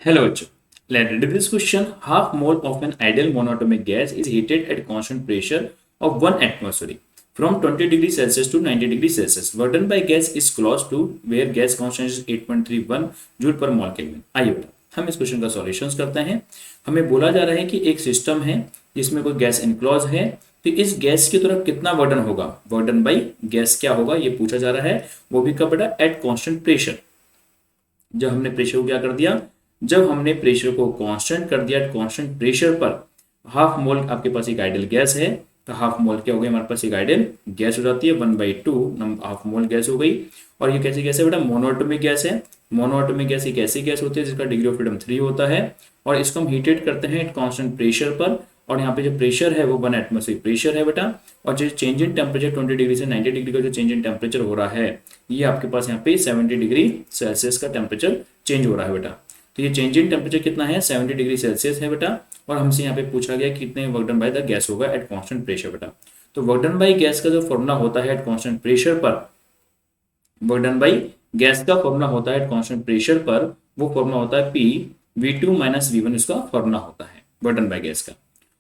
Hello, bachcho. Let's read this question. Half mole of an ideal monatomic gas is heated at constant pressure of 1 atmosphere from 20 degrees Celsius to 90 degrees Celsius. Work done by gas is close to where gas constant is 8.31 joule पर मोल kelvin. आइए बेटा हम इस question का solutions करते हैं. हमें बोला जा रहा है कि एक सिस्टम है जिसमें कोई गैस इनक्लोज है, तो इस गैस की तरफ कितना वर्डन होगा. वर्डन बाई गैस क्या होगा ये पूछा जा रहा है, वो भी कब बेटा एट कांस्टेंट प्रेशर. जब हमने प्रेशर को क्या कर दिया, जब हमने प्रेशर को कांस्टेंट कर दिया कांस्टेंट प्रेशर पर, हाफ मोल आपके पास एक आइडियल गैस है, तो हाफ मोल क्या हो गई हमारे पास एक आइडियल गैस हो जाती है 1/2 हाफ मोल गैस हो गई. और ये कैसी गैस है बेटा, मोनोएटॉमिक गैस है. मोनोएटॉमिक गैस एक ऐसी गैस होती है जिसका डिग्री ऑफ फ्रीडम 3 होता है, और इसको हम हीटेड करते हैं कांस्टेंट प्रेशर पर. और यहाँ पे जो प्रेशर है वो 1 एटमॉस्फेरिक प्रेशर है बेटा. और जो चेंज इन टेम्परेचर 20 डिग्री से 90 डिग्री का जो चेंज इन टेम्परेचर हो रहा है, ये आपके पास यहाँ पे 70 डिग्री सेल्सियस का टेम्परेचर चेंज हो रहा है बेटा. तो ये चेंज इन टेम्परेचर कितना है, 70 डिग्री सेल्सियस है बेटा. और हमसे यहाँ पे पूछा गया कितने work done by the gas होगा एट कांस्टेंट प्रेशर बेटा. तो वर्क डन बाय गैस का जो फॉर्मूला होता है एट कांस्टेंट प्रेशर पर, वर्क डन बाय गैस का फॉर्मूला होता है एट कांस्टेंट प्रेशर पर, वो फॉर्मूला होता है P V2 माइनस V1, इसका फॉर्मूला होता है वर्क डन बाय गैस का.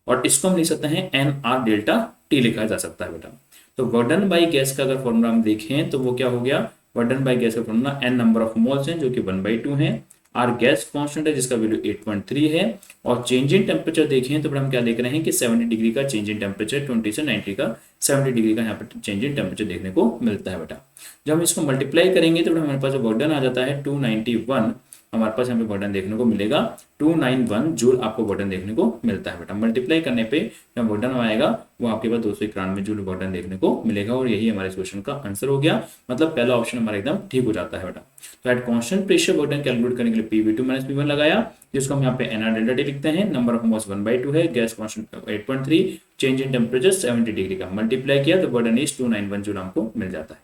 और इसको हम लिख सकते हैं NR डेल्टा T लिखा जा सकता है बेटा. तो वर्क डन बाय गैस का अगर फॉर्मूला हम देखें तो वो क्या हो गया, वर्क डन बाय गैस का formula N number of moles हैं जो कि 1/2 है, आर गैस कांस्टेंट है जिसका वैल्यू 8.3 है, और चेंज इन टेम्परेचर देखें तो हम क्या देख रहे हैं कि 70 डिग्री का चेंज इन टेम्परेचर, 20 से 90 का 70 डिग्री का यहाँ पर चेंज इन टेम्परेचर देखने को मिलता है बेटा. जब हम इसको मल्टीप्लाई करेंगे तो हमारे पास वर्क डन आ जाता है 291. हमारे पास यहाँ पे वर्क डन देखने को मिलेगा 291 जूल आपको वर्क डन देखने को मिलता है बेटा. मल्टीप्लाई करने पे जो वर्क डन आएगा वो आपके पास 291 जूल वर्क डन देखने को मिलेगा. और यही हमारे क्वेश्चन का आंसर हो गया. मतलब पहला ऑप्शन हमारा एकदम ठीक हो जाता है बेटा. तो at constant pressure work done calculate करने के लिए PV2 माइनस P1 लगाया, जिसको हम यहाँ पे NR डेल्टा T लिखते हैं. नंबर ऑफ मोल्स 1/2 है, gas constant 8.3, change in temperature 70 degree का मल्टीप्लाई किया तो वर्क डन इज 291 जूल हमको मिल जाता है.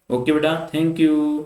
ओके बेटा, थैंक यू.